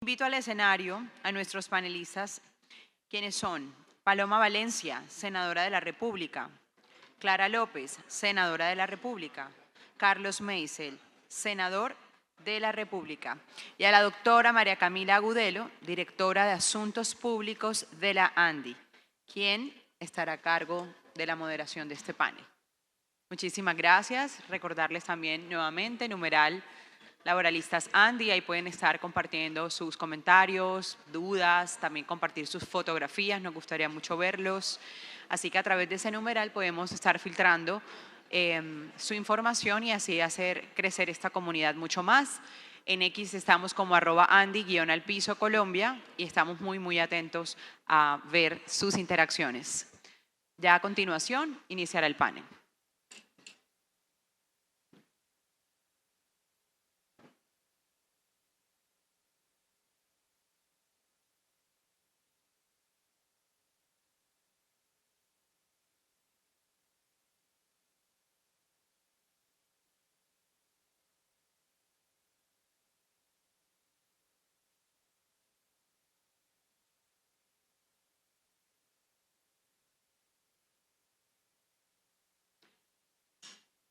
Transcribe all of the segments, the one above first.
Invito al escenario a nuestros panelistas, quienes son Paloma Valencia, senadora de la República; Clara López, senadora de la República; Carlos Meisel, senador de la República; y a la doctora María Camila Agudelo, directora de Asuntos Públicos de la ANDI, quien estará a cargo de la moderación de este panel. Muchísimas gracias. Recordarles también nuevamente, numeral Laboralistas ANDI, ahí pueden estar compartiendo sus comentarios, dudas, también compartir sus fotografías, nos gustaría mucho verlos. Así que a través de ese numeral podemos estar filtrando su información y así hacer crecer esta comunidad mucho más. En X estamos como @Andy_al piso Colombia y estamos muy atentos a ver sus interacciones. Ya a continuación iniciará el panel.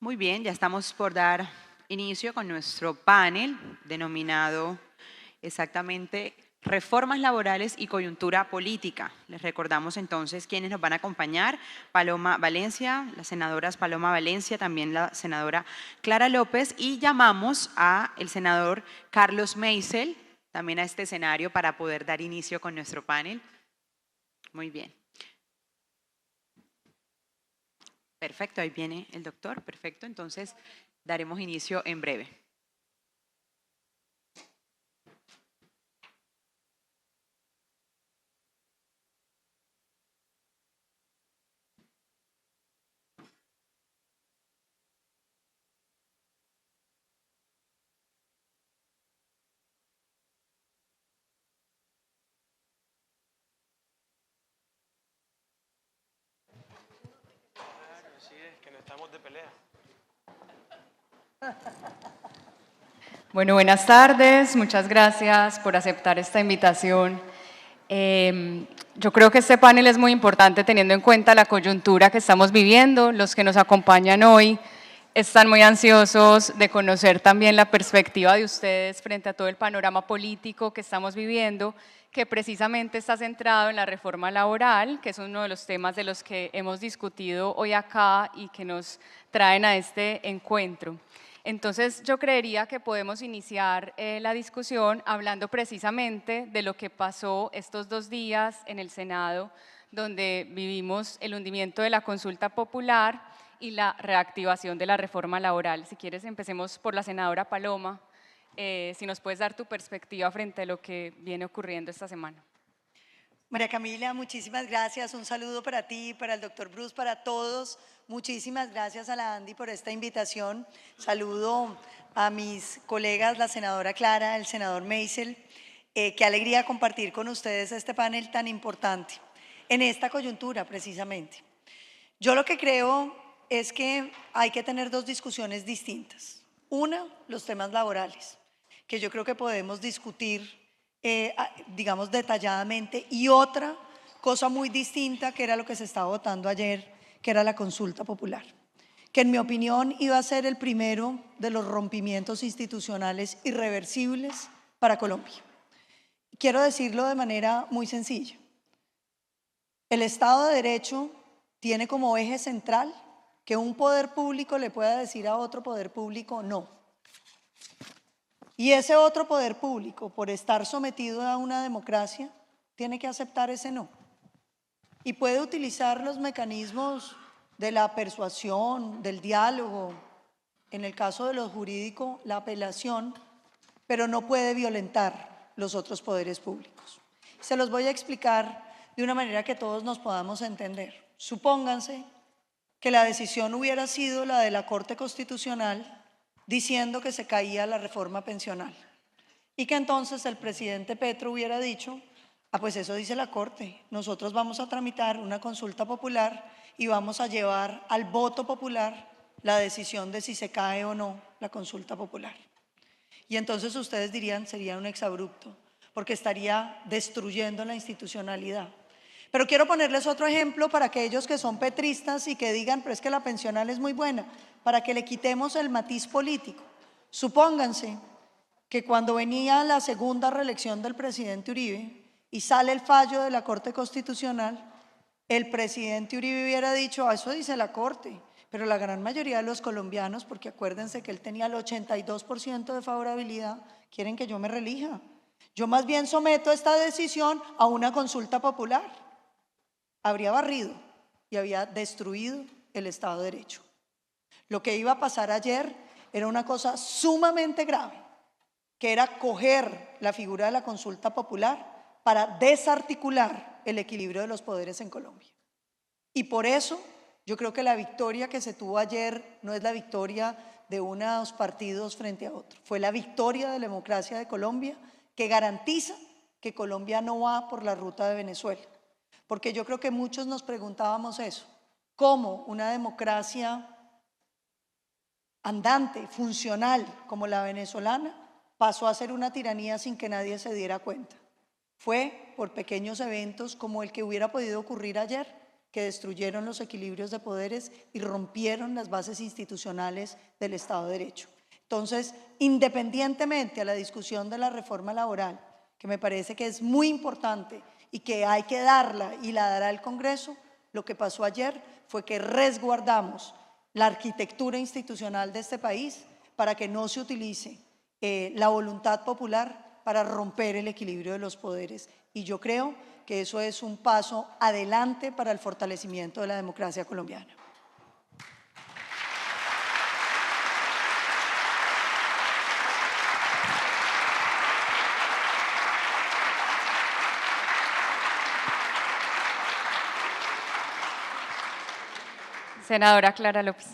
Muy bien, ya estamos por dar inicio con nuestro panel denominado exactamente Reformas Laborales y Coyuntura Política. Les recordamos entonces quiénes nos van a acompañar: Paloma Valencia, las senadoras Paloma Valencia, también la senadora Clara López, y llamamos a el senador Carlos Meisel también a este escenario para poder dar inicio con nuestro panel. Muy bien. Perfecto, ahí viene el doctor. Perfecto, entonces daremos inicio en breve. Así es, que no estamos de pelea. Bueno, buenas tardes, muchas gracias por aceptar esta invitación. Yo creo que este panel es muy importante teniendo en cuenta la coyuntura que estamos viviendo. Los que nos acompañan hoy están muy ansiosos de conocer también la perspectiva de ustedes frente a todo el panorama político que estamos viviendo, que precisamente está centrado en la reforma laboral, que es uno de los temas de los que hemos discutido hoy acá y que nos traen a este encuentro. Entonces, yo creería que podemos iniciar la discusión hablando precisamente de lo que pasó estos 2 días en el Senado, donde vivimos el hundimiento de la consulta popular y la reactivación de la reforma laboral. Si quieres, empecemos por la senadora Paloma, si nos puedes dar tu perspectiva frente a lo que viene ocurriendo esta semana. María Camila, muchísimas gracias. Un saludo para ti, para el doctor Bruce, para todos. Muchísimas gracias a la Andy por esta invitación. Saludo a mis colegas, la senadora Clara, el senador Meisel. Qué alegría compartir con ustedes este panel tan importante en esta coyuntura precisamente. Yo lo que creo es que hay que tener 2 discusiones distintas. Una, los temas laborales, que yo creo que podemos discutir digamos detalladamente, y otra cosa muy distinta que era lo que se estaba votando ayer, que era la consulta popular, que en mi opinión iba a ser el primero de los rompimientos institucionales irreversibles para Colombia. Quiero decirlo de manera muy sencilla. El Estado de Derecho tiene como eje central que un poder público le pueda decir a otro poder público no. Y ese otro poder público, por estar sometido a una democracia, tiene que aceptar ese no. Y puede utilizar los mecanismos de la persuasión, del diálogo, en el caso de lo jurídico, la apelación, pero no puede violentar los otros poderes públicos. Se los voy a explicar de una manera que todos nos podamos entender. Supónganse que la decisión hubiera sido la de la Corte Constitucional diciendo que se caía la reforma pensional y que entonces el presidente Petro hubiera dicho, pues eso dice la Corte, nosotros vamos a tramitar una consulta popular y vamos a llevar al voto popular la decisión de si se cae o no la consulta popular. Y entonces ustedes dirían, sería un exabrupto. porque estaría destruyendo la institucionalidad. Pero quiero ponerles otro ejemplo para aquellos que son petristas y que digan, pero es que la pensional es muy buena, para que le quitemos el matiz político. Supónganse que cuando venía la segunda reelección del presidente Uribe y sale el fallo de la Corte Constitucional, el presidente Uribe hubiera dicho, eso dice la Corte, pero la gran mayoría de los colombianos, porque acuérdense que él tenía el 82% de favorabilidad, quieren que yo me reelija. Yo más bien someto esta decisión a una consulta popular. Habría barrido y había destruido el Estado de Derecho. Lo que iba a pasar ayer era una cosa sumamente grave, que era coger la figura de la consulta popular para desarticular el equilibrio de los poderes en Colombia. Y por eso yo creo que la victoria que se tuvo ayer no es la victoria de unos partidos frente a otros, fue la victoria de la democracia de Colombia, que garantiza que Colombia no va por la ruta de Venezuela. Porque yo creo que muchos nos preguntábamos eso, ¿cómo una democracia andante, funcional como la venezolana, pasó a ser una tiranía sin que nadie se diera cuenta? Fue por pequeños eventos como el que hubiera podido ocurrir ayer, que destruyeron los equilibrios de poderes y rompieron las bases institucionales del Estado de Derecho. Entonces, independientemente a la discusión de la reforma laboral, que me parece que es muy importante y que hay que darla y la dará el Congreso, lo que pasó ayer fue que resguardamos la arquitectura institucional de este país para que no se utilice la voluntad popular para romper el equilibrio de los poderes. Y yo creo que eso es un paso adelante para el fortalecimiento de la democracia colombiana. Senadora Clara López.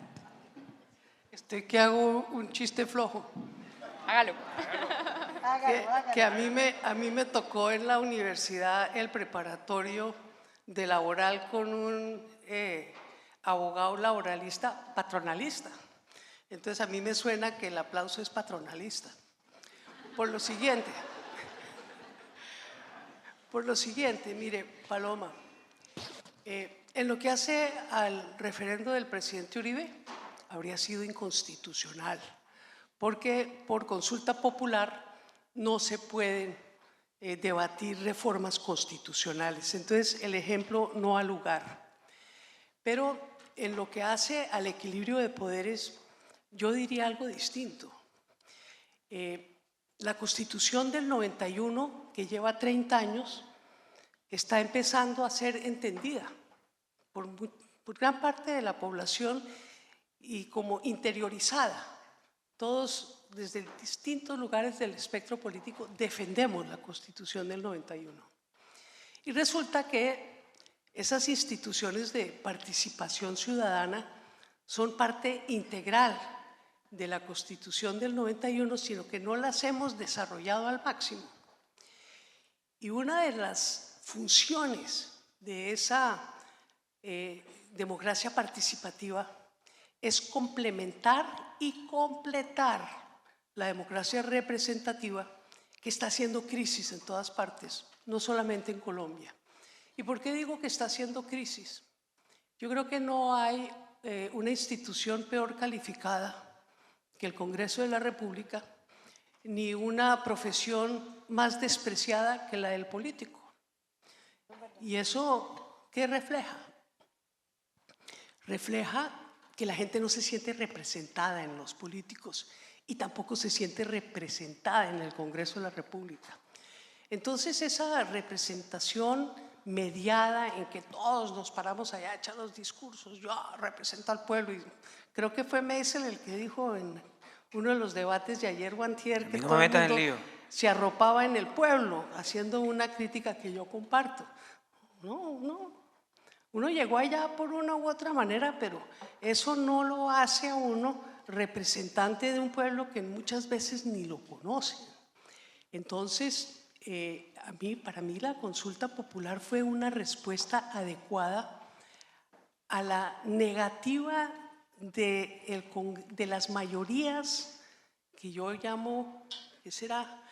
Que hago un chiste flojo. Hágalo. Que a mí me tocó en la universidad el preparatorio de laboral con un abogado laboralista patronalista. Entonces a mí me suena que el aplauso es patronalista. Por lo siguiente, mire, Paloma, en lo que hace al referendo del presidente Uribe, habría sido inconstitucional, porque por consulta popular no se pueden debatir reformas constitucionales. Entonces, el ejemplo no ha lugar. Pero en lo que hace al equilibrio de poderes, yo diría algo distinto. La Constitución del 91, que lleva 30 años, está empezando a ser entendida por gran parte de la población y como interiorizada. Todos, desde distintos lugares del espectro político, defendemos la Constitución del 91. Y resulta que esas instituciones de participación ciudadana son parte integral de la Constitución del 91, sino que no las hemos desarrollado al máximo. Y una de las funciones de esa democracia participativa es complementar y completar la democracia representativa, que está haciendo crisis en todas partes, no solamente en Colombia. ¿Y por qué digo que está haciendo crisis? Yo creo que no hay una institución peor calificada que el Congreso de la República, ni una profesión más despreciada que la del político. ¿Y eso qué refleja? Refleja que la gente no se siente representada en los políticos y tampoco se siente representada en el Congreso de la República. Entonces, esa representación mediada en que todos nos paramos allá a echar los discursos, yo represento al pueblo, y creo que fue Meisel el que dijo en uno de los debates de ayer o antier que todo el mundo se arropaba en el pueblo, haciendo una crítica que yo comparto. No. Uno llegó allá por una u otra manera, pero eso no lo hace a uno representante de un pueblo que muchas veces ni lo conoce. Entonces, para mí la consulta popular fue una respuesta adecuada a la negativa de las mayorías que yo llamo, ¿qué será?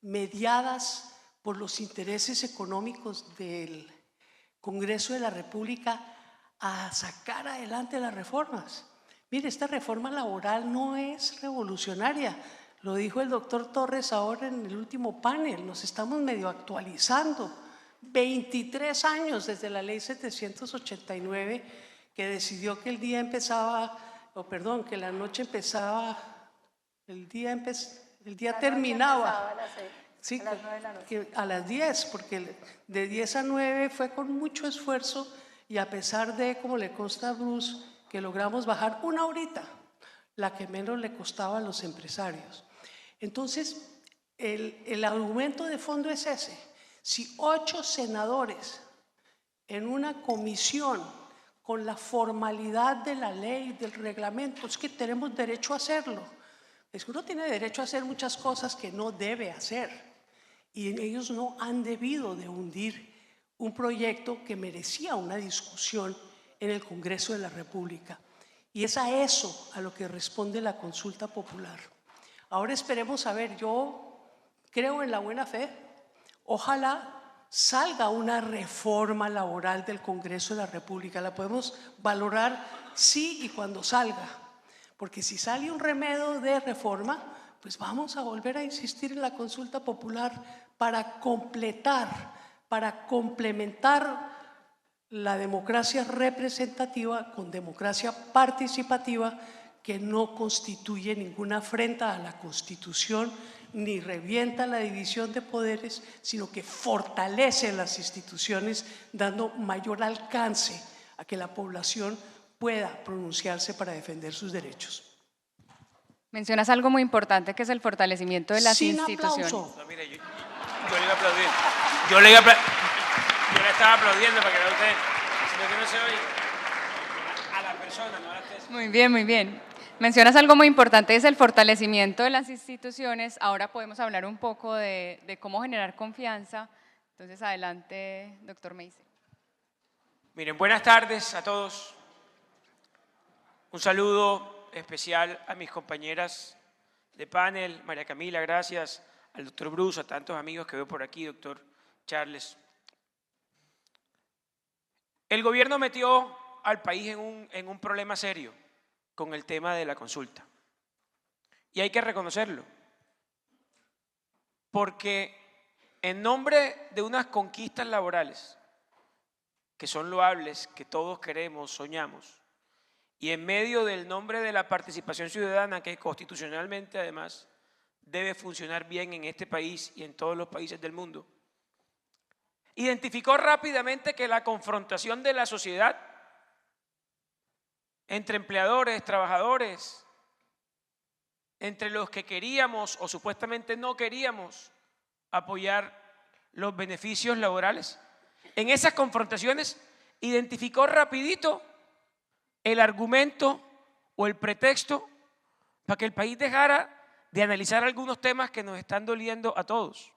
mediadas por los intereses económicos del Congreso de la República a sacar adelante las reformas. Mire, esta reforma laboral no es revolucionaria, lo dijo el doctor Torres ahora en el último panel, nos estamos medio actualizando. 23 años desde la ley 789 que decidió que el día empezaba, que la noche empezaba, el día terminaba. Sí, a las 9 de la noche. A las 10, porque de 10 a 9 fue con mucho esfuerzo y a pesar de, como le consta a Bruce, que logramos bajar una horita, la que menos le costaba a los empresarios. Entonces, el argumento de fondo es ese. Si 8 senadores en una comisión con la formalidad de la ley, del reglamento, es que tenemos derecho a hacerlo. Es que uno tiene derecho a hacer muchas cosas que no debe hacer y ellos no han debido de hundir un proyecto que merecía una discusión en el Congreso de la República. Y es a eso a lo que responde la consulta popular. Ahora esperemos a ver, yo creo en la buena fe, ojalá salga una reforma laboral del Congreso de la República, la podemos valorar sí y cuando salga, porque si sale un remedio de reforma, pues vamos a volver a insistir en la consulta popular para completar, para complementar la democracia representativa con democracia participativa que no constituye ninguna afrenta a la Constitución ni revienta la división de poderes, sino que fortalece las instituciones dando mayor alcance a que la población pueda pronunciarse para defender sus derechos. Mencionas algo muy importante que es el fortalecimiento de las Sin instituciones. aplauso. No, mire, yo le iba a aplaudir. Yo le estaba aplaudiendo para que no usted, sino que no se oye a la persona, no a la tesis. Muy bien, muy bien. Mencionas algo muy importante, es el fortalecimiento de las instituciones. Ahora podemos hablar un poco de cómo generar confianza. Entonces, adelante, doctor Meisel. Miren, buenas tardes a todos. Un saludo especial a mis compañeras de panel, María Camila, gracias, al doctor Bruce, a tantos amigos que veo por aquí, doctor Charles. El gobierno metió al país en un problema serio con el tema de la consulta. Y hay que reconocerlo, porque en nombre de unas conquistas laborales que son loables, que todos queremos, soñamos, y en medio del nombre de la participación ciudadana, que constitucionalmente además debe funcionar bien en este país y en todos los países del mundo, identificó rápidamente que la confrontación de la sociedad entre empleadores, trabajadores, entre los que queríamos o supuestamente no queríamos apoyar los beneficios laborales, en esas confrontaciones identificó rapidito el argumento o el pretexto para que el país dejara de analizar algunos temas que nos están doliendo a todos.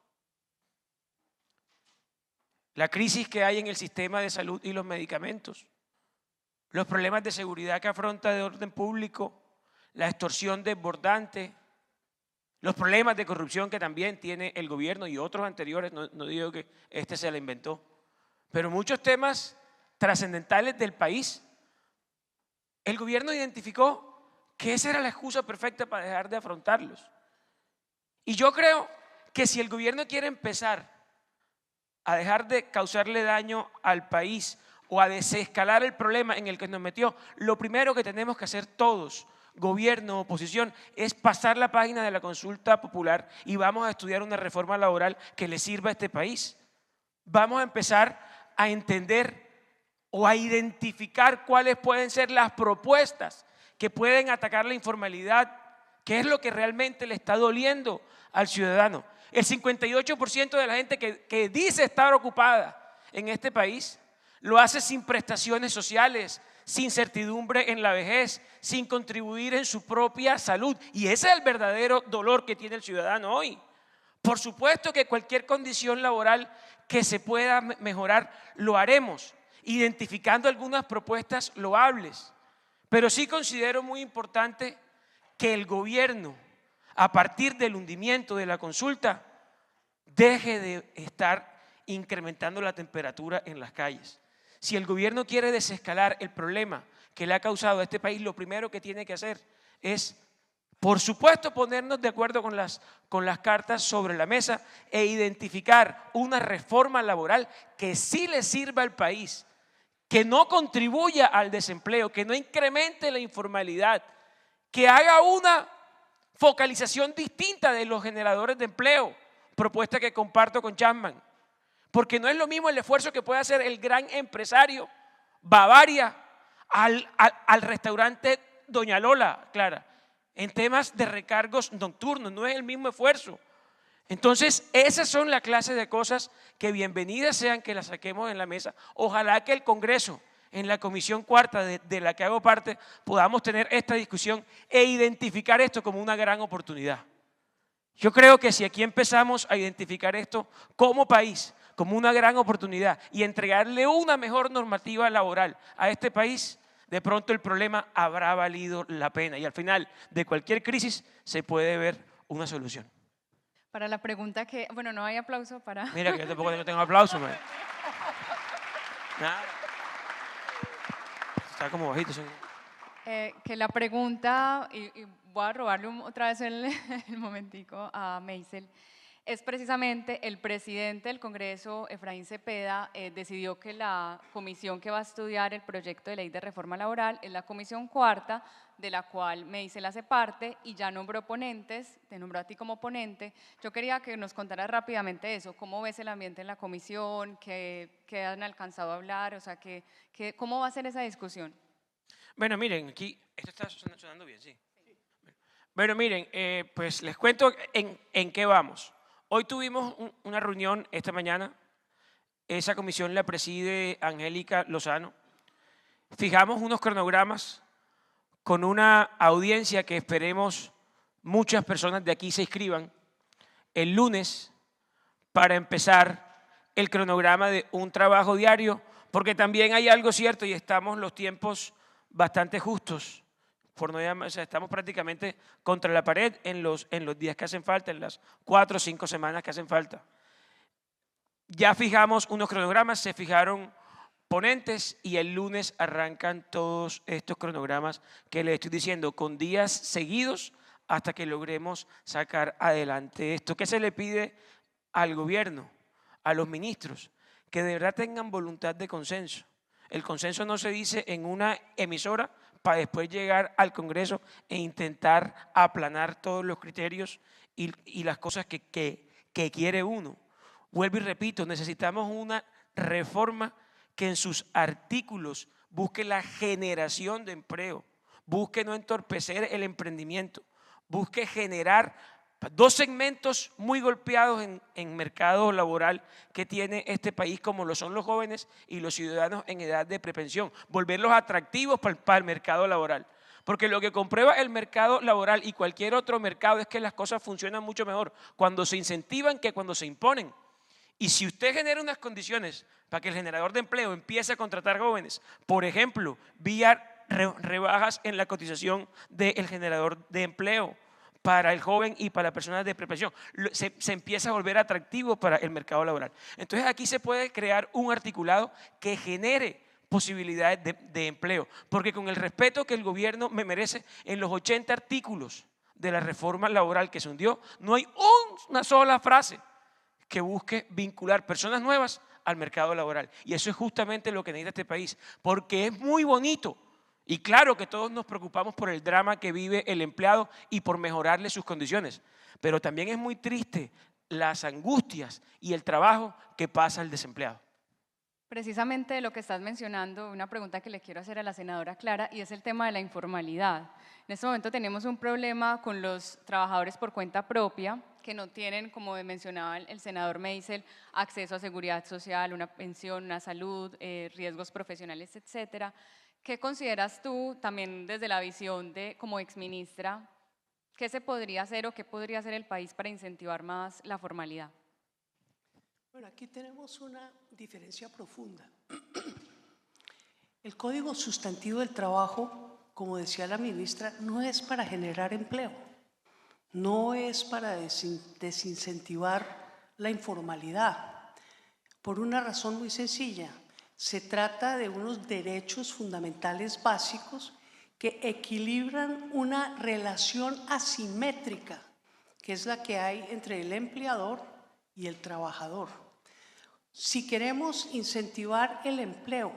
La crisis que hay en el sistema de salud y los medicamentos, los problemas de seguridad que afronta de orden público, la extorsión desbordante, los problemas de corrupción que también tiene el gobierno y otros anteriores, no digo que este se la inventó, pero muchos temas trascendentales del país. El gobierno identificó que esa era la excusa perfecta para dejar de afrontarlos. Y yo creo que si el gobierno quiere empezar a dejar de causarle daño al país o a desescalar el problema en el que nos metió, lo primero que tenemos que hacer todos, gobierno, oposición, es pasar la página de la consulta popular y vamos a estudiar una reforma laboral que le sirva a este país. Vamos a empezar a entender o a identificar cuáles pueden ser las propuestas que pueden atacar la informalidad, qué es lo que realmente le está doliendo al ciudadano. El 58% de la gente que dice estar ocupada en este país lo hace sin prestaciones sociales, sin certidumbre en la vejez, sin contribuir en su propia salud. Y ese es el verdadero dolor que tiene el ciudadano hoy. Por supuesto que cualquier condición laboral que se pueda mejorar, lo haremos, identificando algunas propuestas loables. Pero sí considero muy importante que el gobierno, a partir del hundimiento de la consulta, deje de estar incrementando la temperatura en las calles. Si el gobierno quiere desescalar el problema que le ha causado a este país, lo primero que tiene que hacer es, por supuesto, ponernos de acuerdo con las cartas sobre la mesa e identificar una reforma laboral que sí le sirva al país, que no contribuya al desempleo, que no incremente la informalidad, que haga una focalización distinta de los generadores de empleo, propuesta que comparto con Chapman, porque no es lo mismo el esfuerzo que puede hacer el gran empresario Bavaria al restaurante Doña Lola, Clara, en temas de recargos nocturnos, no es el mismo esfuerzo. Entonces, esas son la clase de cosas que bienvenidas sean que las saquemos en la mesa. Ojalá que el Congreso, en la Comisión Cuarta de la que hago parte, podamos tener esta discusión e identificar esto como una gran oportunidad. Yo creo que si aquí empezamos a identificar esto como país, como una gran oportunidad y entregarle una mejor normativa laboral a este país, de pronto el problema habrá valido la pena y al final de cualquier crisis se puede ver una solución. Para la pregunta que, bueno, no hay aplauso para… Mira que yo tampoco tengo aplauso, man. Nada. Está como bajito. que la pregunta, y voy a robarle otra vez el momentico a Meisel, es precisamente el presidente del Congreso, Efraín Cepeda, decidió que la comisión que va a estudiar el proyecto de ley de reforma laboral es la Comisión Cuarta, de la cual Meisel hace parte y ya nombró ponentes, te nombró a ti como ponente. Yo quería que nos contaras rápidamente eso, cómo ves el ambiente en la comisión, qué han alcanzado a hablar, o sea, ¿cómo va a ser esa discusión? Bueno, miren, aquí, esto está sonando bien, sí. Bueno, miren, pues les cuento en qué vamos. Hoy tuvimos una reunión esta mañana, esa comisión la preside Angélica Lozano. Fijamos unos cronogramas con una audiencia que esperemos muchas personas de aquí se inscriban el lunes para empezar el cronograma de un trabajo diario, porque también hay algo cierto y estamos los tiempos bastante justos. Por no llamar, o sea, estamos prácticamente contra la pared en los días que hacen falta, en las 4 o 5 semanas que hacen falta. Ya fijamos unos cronogramas, se fijaron ponentes y el lunes arrancan todos estos cronogramas que les estoy diciendo con días seguidos hasta que logremos sacar adelante esto. ¿Qué se le pide al gobierno, a los ministros? Que de verdad tengan voluntad de consenso. El consenso no se dice en una emisora para después llegar al Congreso e intentar aplanar todos los criterios y las cosas que quiere uno. Vuelvo y repito, necesitamos una reforma que en sus artículos busque la generación de empleo, busque no entorpecer el emprendimiento, busque generar dos segmentos muy golpeados en mercado laboral que tiene este país, como lo son los jóvenes y los ciudadanos en edad de prepensión, volverlos atractivos para el mercado laboral. Porque lo que comprueba el mercado laboral y cualquier otro mercado es que las cosas funcionan mucho mejor cuando se incentivan que cuando se imponen. Y si usted genera unas condiciones para que el generador de empleo empiece a contratar jóvenes, por ejemplo, vía rebajas en la cotización del generador de empleo, para el joven y para las personas de prepensión, se empieza a volver atractivo para el mercado laboral. Entonces aquí se puede crear un articulado que genere posibilidades de empleo, porque con el respeto que el gobierno me merece, en los 80 artículos de la reforma laboral que se hundió, no hay una sola frase que busque vincular personas nuevas al mercado laboral. Y eso es justamente lo que necesita este país, porque es muy bonito. Y claro que todos nos preocupamos por el drama que vive el empleado y por mejorarle sus condiciones, pero también es muy triste las angustias y el trabajo que pasa el desempleado. Precisamente lo que estás mencionando, una pregunta que le quiero hacer a la senadora Clara, y es el tema de la informalidad. En este momento tenemos un problema con los trabajadores por cuenta propia, que no tienen, como mencionaba el senador Meisel, acceso a seguridad social, una pensión, una salud, riesgos profesionales, etcétera. ¿Qué consideras tú, también desde la visión de como exministra, qué se podría hacer o qué podría hacer el país para incentivar más la formalidad? Bueno, aquí tenemos una diferencia profunda. El Código Sustantivo del Trabajo, como decía la ministra, no es para generar empleo, no es para desincentivar la informalidad, por una razón muy sencilla. Se trata de unos derechos fundamentales básicos que equilibran una relación asimétrica, que es la que hay entre el empleador y el trabajador. Si queremos incentivar el empleo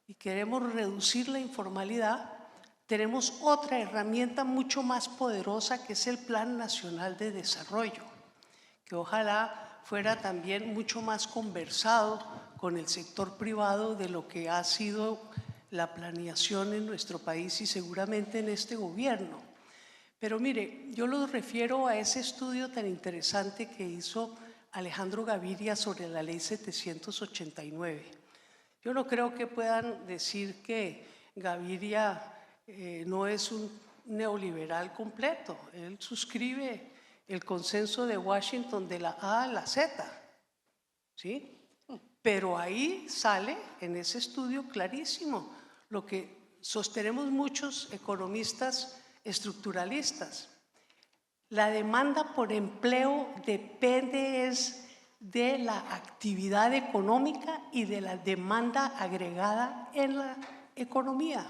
y queremos reducir la informalidad, tenemos otra herramienta mucho más poderosa, que es el Plan Nacional de Desarrollo, que ojalá fuera también mucho más conversado con el sector privado de lo que ha sido la planeación en nuestro país y seguramente en este gobierno. Pero mire, yo lo refiero a ese estudio tan interesante que hizo Alejandro Gaviria sobre la Ley 789. Yo no creo que puedan decir que Gaviria no es un neoliberal completo. Él suscribe el consenso de Washington de la A a la Z, ¿sí? Pero ahí sale en ese estudio clarísimo lo que sostenemos muchos economistas estructuralistas. La demanda por empleo depende de la actividad económica y de la demanda agregada en la economía.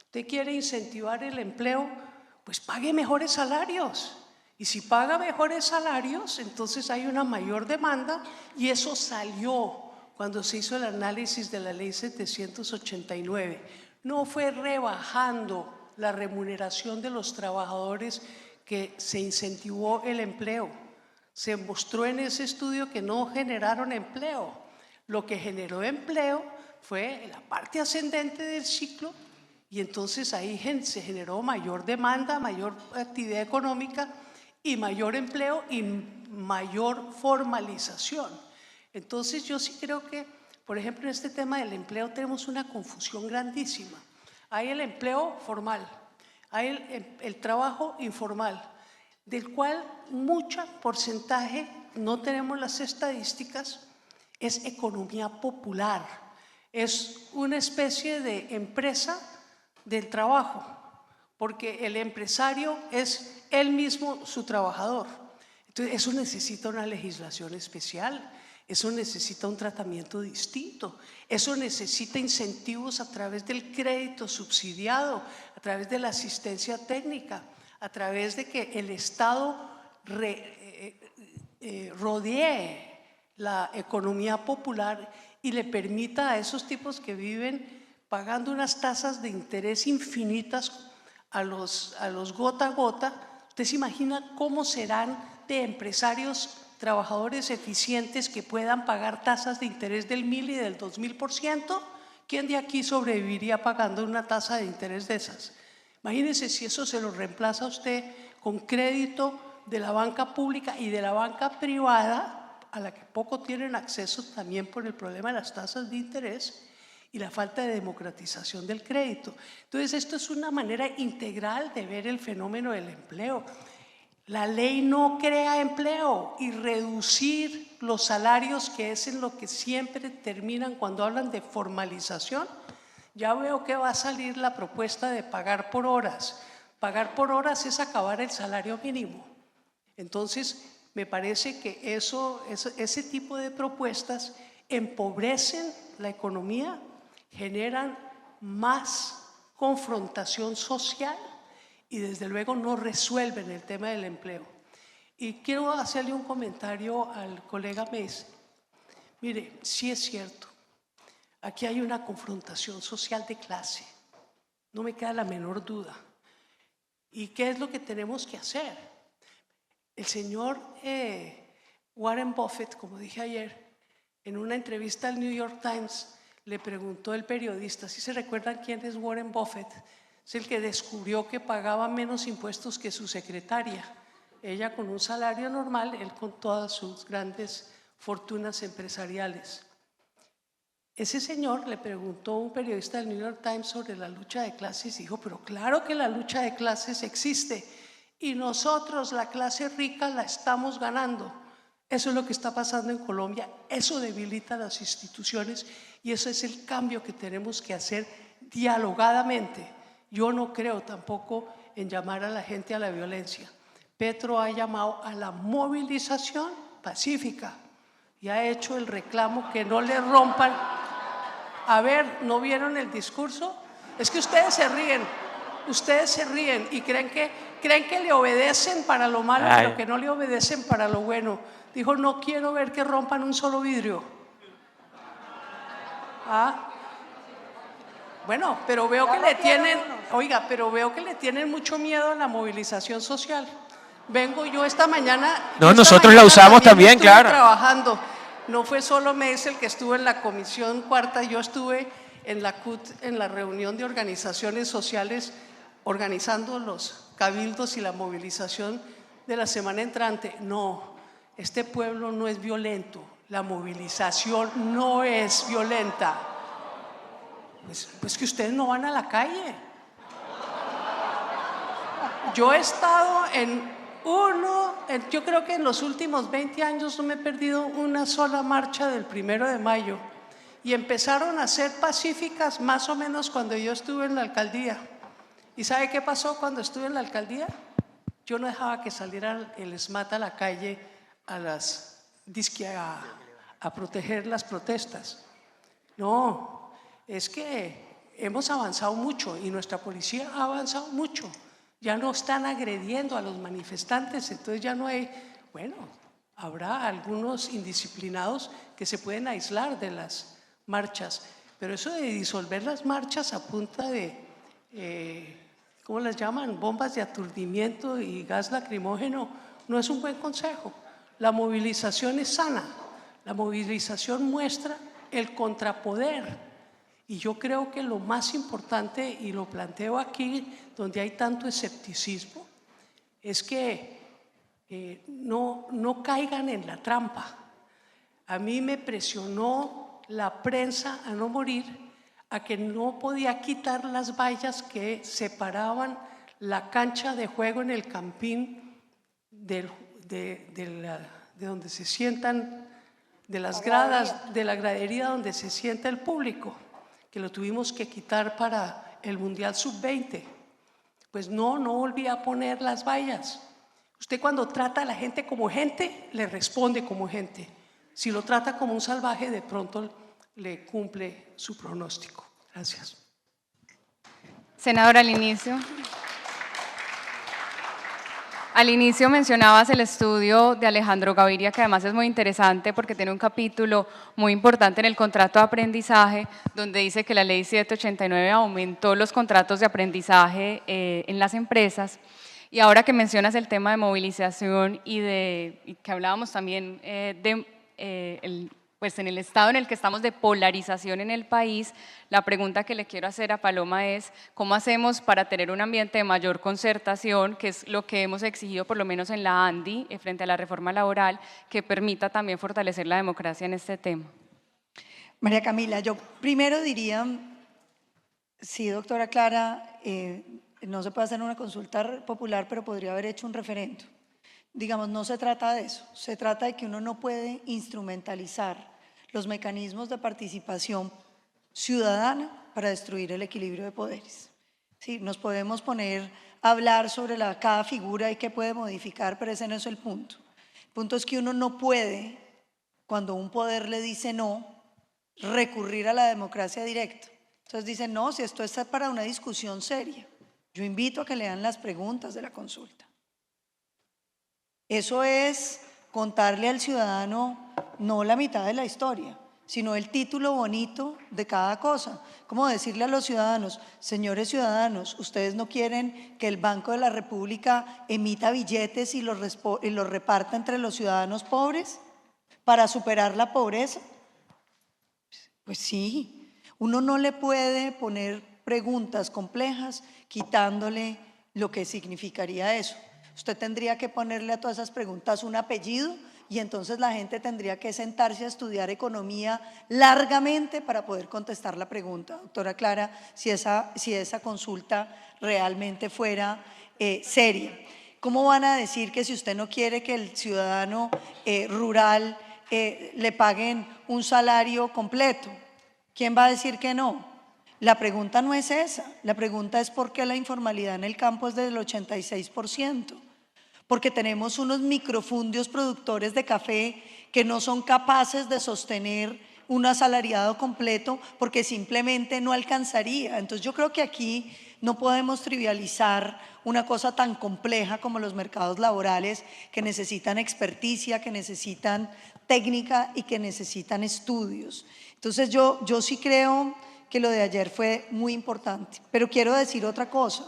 Usted quiere incentivar el empleo, pues pague mejores salarios. Y si paga mejores salarios, entonces hay una mayor demanda, y eso salió cuando se hizo el análisis de la Ley 789. No fue rebajando la remuneración de los trabajadores que se incentivó el empleo. Se mostró en ese estudio que no generaron empleo. Lo que generó empleo fue la parte ascendente del ciclo, y entonces ahí se generó mayor demanda, mayor actividad económica y mayor empleo y mayor formalización. Entonces yo sí creo que, por ejemplo, en este tema del empleo tenemos una confusión grandísima. Hay el empleo formal, hay el trabajo informal, del cual mucho porcentaje, no tenemos las estadísticas, es economía popular. Es una especie de empresa del trabajo, porque el empresario es él mismo su trabajador. Entonces eso necesita una legislación especial, eso necesita un tratamiento distinto, eso necesita incentivos a través del crédito subsidiado, a través de la asistencia técnica, a través de que el Estado rodee la economía popular y le permita a esos tipos que viven pagando unas tasas de interés infinitas a los gota a gota. ¿Usted se imagina cómo serán de empresarios, trabajadores eficientes que puedan pagar tasas de interés del 1000 y del 2000%? ¿Quién de aquí sobreviviría pagando una tasa de interés de esas? Imagínense si eso se lo reemplaza a usted con crédito de la banca pública y de la banca privada, a la que poco tienen acceso también por el problema de las tasas de interés y la falta de democratización del crédito. Entonces, esto es una manera integral de ver el fenómeno del empleo. La ley no crea empleo, y reducir los salarios, que es en lo que siempre terminan cuando hablan de formalización. Ya veo que va a salir la propuesta de pagar por horas. Pagar por horas es acabar el salario mínimo. Entonces, me parece que ese tipo de propuestas empobrecen la economía, generan más confrontación social y desde luego no resuelven el tema del empleo. Y quiero hacerle un comentario al colega Mesa. Mire, sí es cierto, aquí hay una confrontación social de clase, no me queda la menor duda. ¿Y qué es lo que tenemos que hacer? El señor Warren Buffett, como dije ayer, en una entrevista al New York Times, le preguntó el periodista, ¿sí se recuerdan quién es Warren Buffett? Es el que descubrió que pagaba menos impuestos que su secretaria. Ella con un salario normal, él con todas sus grandes fortunas empresariales. Ese señor le preguntó a un periodista del New York Times sobre la lucha de clases y dijo, pero claro que la lucha de clases existe y nosotros, la clase rica, la estamos ganando. Eso es lo que está pasando en Colombia, eso debilita las instituciones y eso es el cambio que tenemos que hacer dialogadamente. Yo no creo tampoco en llamar a la gente a la violencia. Petro ha llamado a la movilización pacífica y ha hecho el reclamo que no le rompan. A ver, ¿no vieron el discurso? Es que ustedes se ríen y creen que le obedecen para lo malo, pero que no le obedecen para lo bueno. Dijo, no quiero ver que rompan un solo vidrio. Bueno, pero veo que le tienen, oiga, pero veo que le tienen mucho miedo a la movilización social. Vengo yo esta mañana. No, nosotros la usamos también, claro. Trabajando. No fue solo Meisel que estuvo en la comisión cuarta, yo estuve en la CUT, en la reunión de organizaciones sociales, organizando los cabildos y la movilización de la semana entrante. No, este pueblo no es violento, la movilización no es violenta. Pues que ustedes no van a la calle. Yo he estado yo creo que en los últimos 20 años no me he perdido una sola marcha del 1 de mayo. Y empezaron a ser pacíficas más o menos cuando yo estuve en la alcaldía. ¿Y sabe qué pasó cuando estuve en la alcaldía? Yo no dejaba que saliera el SMAT a la calle a proteger las protestas. No, es que hemos avanzado mucho y nuestra policía ha avanzado mucho. Ya no están agrediendo a los manifestantes, entonces ya no hay, bueno, habrá algunos indisciplinados que se pueden aislar de las marchas, pero eso de disolver las marchas a punta de, ¿cómo las llaman? Bombas de aturdimiento y gas lacrimógeno, no es un buen consejo. La movilización es sana, la movilización muestra el contrapoder. Y yo creo que lo más importante, y lo planteo aquí donde hay tanto escepticismo, es que no caigan en la trampa. A mí me presionó la prensa a no morir, a que no podía quitar las vallas que separaban la cancha de juego en el campín de donde se sientan, de las gradas, de la gradería donde se sienta el público, que lo tuvimos que quitar para el Mundial Sub-20. Pues no volví a poner las vallas. Usted cuando trata a la gente como gente, le responde como gente. Si lo trata como un salvaje, de pronto le cumple su pronóstico. Gracias. Senadora, al inicio mencionabas el estudio de Alejandro Gaviria, que además es muy interesante porque tiene un capítulo muy importante en el contrato de aprendizaje, donde dice que la ley 789 aumentó los contratos de aprendizaje en las empresas. Y ahora que mencionas el tema de movilización y que hablábamos también pues en el estado en el que estamos de polarización en el país, la pregunta que le quiero hacer a Paloma es ¿cómo hacemos para tener un ambiente de mayor concertación, que es lo que hemos exigido por lo menos en la ANDI frente a la reforma laboral, que permita también fortalecer la democracia en este tema? María Camila, yo primero diría, sí, doctora Clara, no se puede hacer una consulta popular, pero podría haber hecho un referendo. Digamos, no se trata de eso, se trata de que uno no puede instrumentalizar los mecanismos de participación ciudadana para destruir el equilibrio de poderes. Sí, nos podemos poner a hablar sobre cada figura y qué puede modificar, pero ese no es el punto. El punto es que uno no puede, cuando un poder le dice no, recurrir a la democracia directa. Entonces dicen, no, si esto es para una discusión seria, yo invito a que lean las preguntas de la consulta. Eso es contarle al ciudadano no la mitad de la historia, sino el título bonito de cada cosa. Como decirle a los ciudadanos, señores ciudadanos, ¿ustedes no quieren que el Banco de la República emita billetes y los reparta entre los ciudadanos pobres para superar la pobreza? Pues sí, uno no le puede poner preguntas complejas quitándole lo que significaría eso. Usted tendría que ponerle a todas esas preguntas un apellido y entonces la gente tendría que sentarse a estudiar economía largamente para poder contestar la pregunta. Doctora Clara, si esa consulta realmente fuera seria. ¿Cómo van a decir que si usted no quiere que el ciudadano rural le paguen un salario completo? ¿Quién va a decir que no? La pregunta no es esa, la pregunta es por qué la informalidad en el campo es del 86%. porque tenemos unos microfundios productores de café que no son capaces de sostener un asalariado completo porque simplemente no alcanzaría. Entonces yo creo que aquí no podemos trivializar una cosa tan compleja como los mercados laborales, que necesitan experticia, que necesitan técnica y que necesitan estudios. Entonces yo sí creo que lo de ayer fue muy importante. Pero quiero decir otra cosa.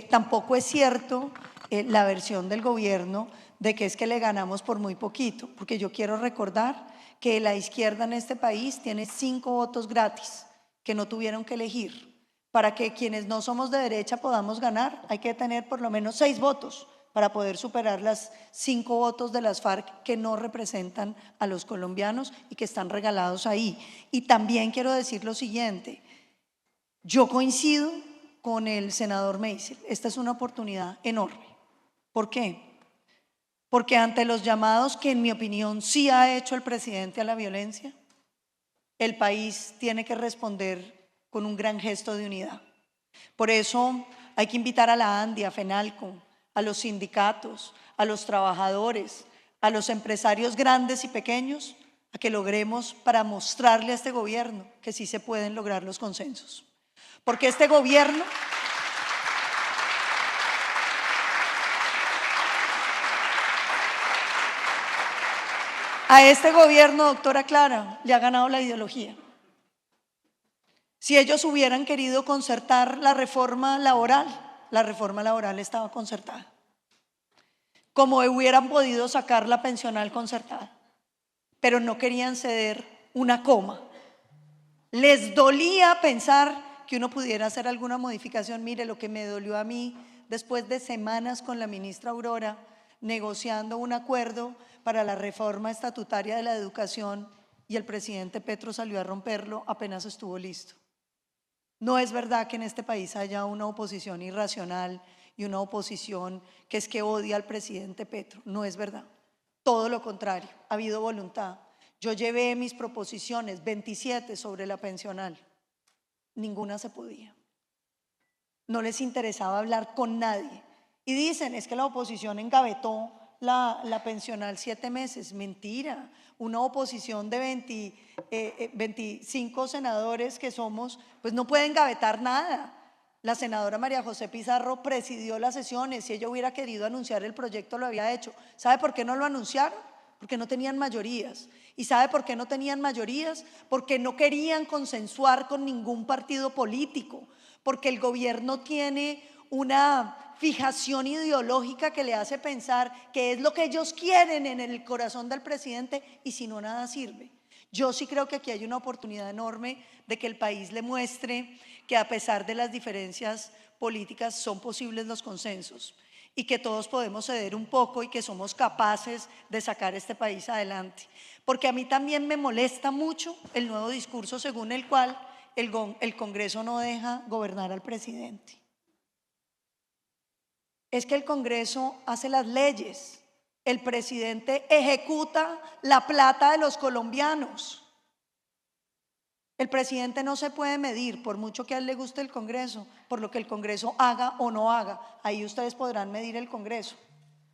Tampoco es cierto la versión del gobierno de que es que le ganamos por muy poquito, porque yo quiero recordar que la izquierda en este país tiene 5 votos gratis que no tuvieron que elegir. Para que quienes no somos de derecha podamos ganar, hay que tener por lo menos 6 votos para poder superar las 5 votos de las FARC que no representan a los colombianos y que están regalados ahí. Y también quiero decir lo siguiente, yo coincido con el senador Meisel, esta es una oportunidad enorme. ¿Por qué? Porque ante los llamados que en mi opinión sí ha hecho el presidente a la violencia, el país tiene que responder con un gran gesto de unidad. Por eso hay que invitar a la ANDI, a FENALCO, a los sindicatos, a los trabajadores, a los empresarios grandes y pequeños, a que logremos para mostrarle a este gobierno que sí se pueden lograr los consensos. Porque este gobierno a este gobierno, doctora Clara, le ha ganado la ideología. Si ellos hubieran querido concertar la reforma laboral estaba concertada. Como hubieran podido sacar la pensional concertada, pero no querían ceder una coma. Les dolía pensar que uno pudiera hacer alguna modificación. Mire, lo que me dolió a mí después de semanas con la ministra Aurora negociando un acuerdo para la reforma estatutaria de la educación y el presidente Petro salió a romperlo apenas estuvo listo. No es verdad que en este país haya una oposición irracional y una oposición que es que odia al presidente Petro. No es verdad. Todo lo contrario, ha habido voluntad. Yo llevé mis proposiciones, 27 sobre la pensional. Ninguna se podía. No les interesaba hablar con nadie. Y dicen, es que la oposición engavetó la pensional 7 meses. Mentira. Una oposición de 25 senadores que somos, pues no pueden engavetar nada. La senadora María José Pizarro presidió las sesiones. Si ella hubiera querido anunciar el proyecto, lo había hecho. ¿Sabe por qué no lo anunciaron? Porque no tenían mayorías. ¿Y sabe por qué no tenían mayorías? Porque no querían consensuar con ningún partido político. Porque el gobierno tiene una fijación ideológica que le hace pensar que es lo que ellos quieren en el corazón del presidente y si no, nada sirve. Yo sí creo que aquí hay una oportunidad enorme de que el país le muestre que a pesar de las diferencias políticas son posibles los consensos y que todos podemos ceder un poco y que somos capaces de sacar este país adelante. Porque a mí también me molesta mucho el nuevo discurso según el cual el Congreso no deja gobernar al presidente. Es que el Congreso hace las leyes, el presidente ejecuta la plata de los colombianos. El presidente no se puede medir, por mucho que a él le guste el Congreso, por lo que el Congreso haga o no haga. Ahí ustedes podrán medir el Congreso,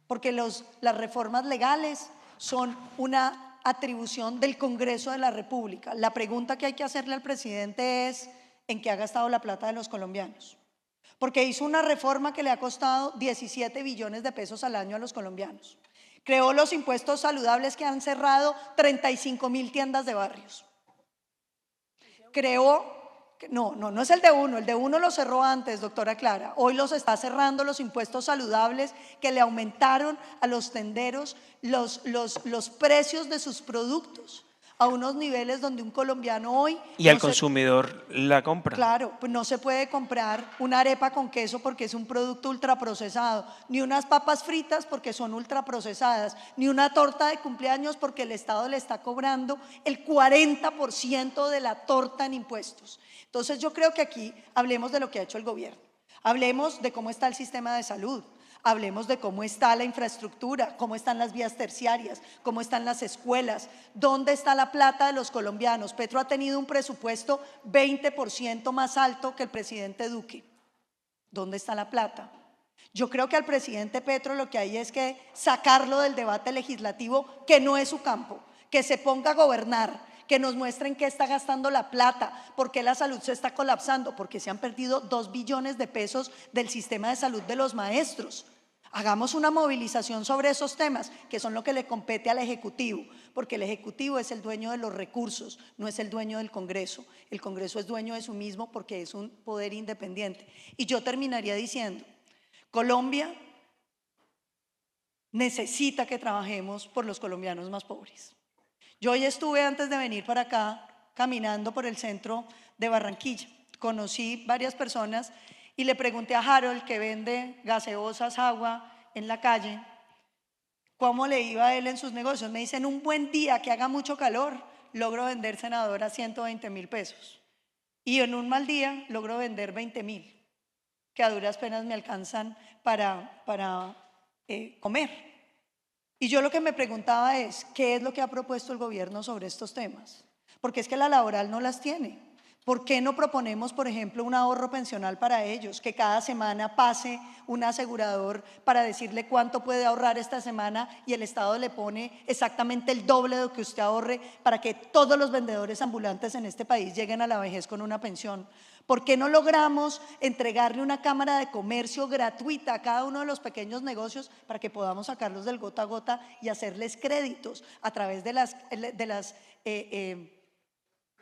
porque las reformas legales son una atribución del Congreso de la República. La pregunta que hay que hacerle al presidente es ¿en qué ha gastado la plata de los colombianos? Porque hizo una reforma que le ha costado 17 billones de pesos al año a los colombianos. Creó los impuestos saludables que han cerrado 35.000 tiendas de barrios. No es el de uno lo cerró antes, doctora Clara. Hoy los está cerrando los impuestos saludables que le aumentaron a los tenderos los precios de sus productos a unos niveles donde un colombiano hoy… Y al consumidor la compra. Claro, pues no se puede comprar una arepa con queso porque es un producto ultraprocesado, ni unas papas fritas porque son ultraprocesadas, ni una torta de cumpleaños porque el Estado le está cobrando el 40% de la torta en impuestos. Entonces yo creo que aquí hablemos de lo que ha hecho el gobierno, hablemos de cómo está el sistema de salud, hablemos de cómo está la infraestructura, cómo están las vías terciarias, cómo están las escuelas, dónde está la plata de los colombianos. Petro ha tenido un presupuesto 20% más alto que el presidente Duque. ¿Dónde está la plata? Yo creo que al presidente Petro lo que hay es que sacarlo del debate legislativo, que no es su campo, que se ponga a gobernar, que nos muestren qué está gastando la plata, por qué la salud se está colapsando, porque se han perdido 2 billones de pesos del sistema de salud de los maestros. Hagamos una movilización sobre esos temas, que son lo que le compete al Ejecutivo, porque el Ejecutivo es el dueño de los recursos, no es el dueño del Congreso. El Congreso es dueño de sí mismo porque es un poder independiente. Y yo terminaría diciendo, Colombia necesita que trabajemos por los colombianos más pobres. Yo hoy estuve, antes de venir para acá, caminando por el centro de Barranquilla. Conocí varias personas y le pregunté a Harold, que vende gaseosas, agua en la calle, cómo le iba a él en sus negocios. Me dicen, un buen día que haga mucho calor, logro vender, senadora, 120.000 pesos. Y en un mal día logro vender 20.000, que a duras penas me alcanzan para comer. Y yo lo que me preguntaba es, ¿qué es lo que ha propuesto el gobierno sobre estos temas? Porque es que la laboral no las tiene. ¿Por qué no proponemos, por ejemplo, un ahorro pensional para ellos? Que cada semana pase un asegurador para decirle cuánto puede ahorrar esta semana y el Estado le pone exactamente el doble de lo que usted ahorre para que todos los vendedores ambulantes en este país lleguen a la vejez con una pensión. ¿Por qué no logramos entregarle una cámara de comercio gratuita a cada uno de los pequeños negocios para que podamos sacarlos del gota a gota y hacerles créditos a través de las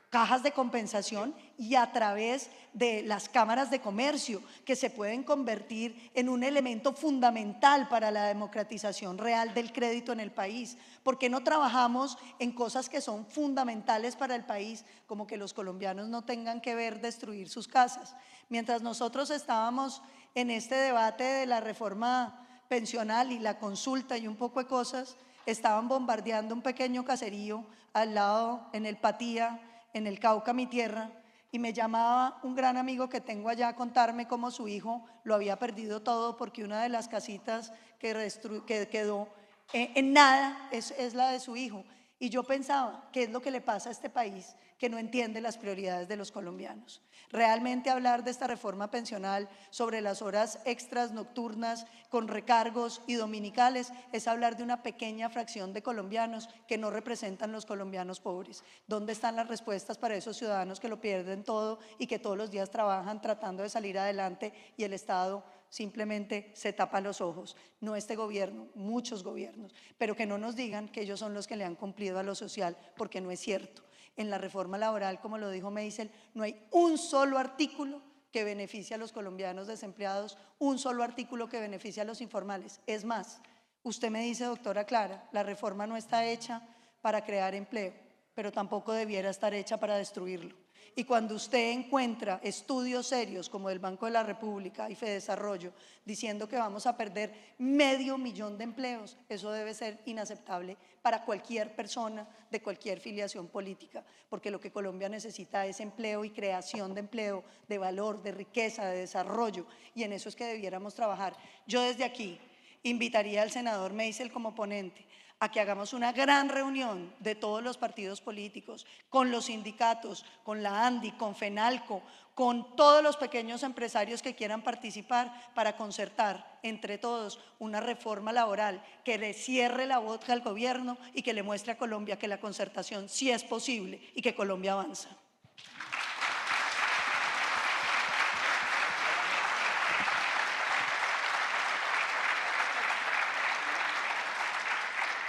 cajas de compensación y a través de las cámaras de comercio, que se pueden convertir en un elemento fundamental para la democratización real del crédito en el país? ¿Por qué no trabajamos en cosas que son fundamentales para el país, como que los colombianos no tengan que ver destruir sus casas? Mientras nosotros estábamos en este debate de la reforma pensional y la consulta y un poco de cosas, estaban bombardeando un pequeño caserío al lado, en el Patía, en el Cauca, mi tierra, y me llamaba un gran amigo que tengo allá a contarme cómo su hijo lo había perdido todo porque una de las casitas que quedó en nada es la de su hijo. Y yo pensaba, ¿qué es lo que le pasa a este país que no entiende las prioridades de los colombianos? Realmente hablar de esta reforma pensional sobre las horas extras nocturnas con recargos y dominicales es hablar de una pequeña fracción de colombianos que no representan los colombianos pobres. ¿Dónde están las respuestas para esos ciudadanos que lo pierden todo y que todos los días trabajan tratando de salir adelante y el Estado simplemente se tapa los ojos? No este gobierno, muchos gobiernos, pero que no nos digan que ellos son los que le han cumplido a lo social, porque no es cierto. En la reforma laboral, como lo dijo Meisel, no hay un solo artículo que beneficie a los colombianos desempleados, un solo artículo que beneficie a los informales. Es más, usted me dice, doctora Clara, la reforma no está hecha para crear empleo, pero tampoco debiera estar hecha para destruirlo. Y cuando usted encuentra estudios serios como el Banco de la República y Fedesarrollo diciendo que vamos a perder 500.000 de empleos, eso debe ser inaceptable para cualquier persona de cualquier filiación política, porque lo que Colombia necesita es empleo y creación de empleo, de valor, de riqueza, de desarrollo, y en eso es que debiéramos trabajar. Yo desde aquí invitaría al senador Meisel como ponente a que hagamos una gran reunión de todos los partidos políticos, con los sindicatos, con la ANDI, con FENALCO, con todos los pequeños empresarios que quieran participar para concertar entre todos una reforma laboral que le cierre la boca al gobierno y que le muestre a Colombia que la concertación sí es posible y que Colombia avanza.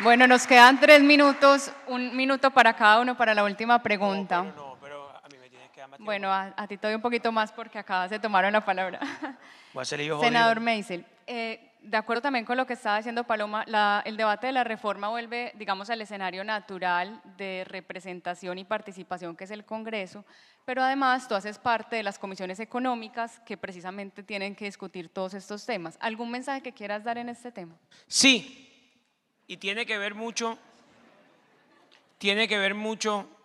Bueno, nos quedan 3 minutos, 1 minuto para cada uno para la última pregunta. Pero a mí me tienes que dar más tiempo. Bueno, a ti te doy un poquito más porque acá se tomaron la palabra. Voy a ser yo Senador jodido. Meisel, de acuerdo también con lo que estaba diciendo Paloma, el debate de la reforma vuelve, digamos, al escenario natural de representación y participación que es el Congreso, pero además tú haces parte de las comisiones económicas que precisamente tienen que discutir todos estos temas. ¿Algún mensaje que quieras dar en este tema? Sí, y tiene que ver mucho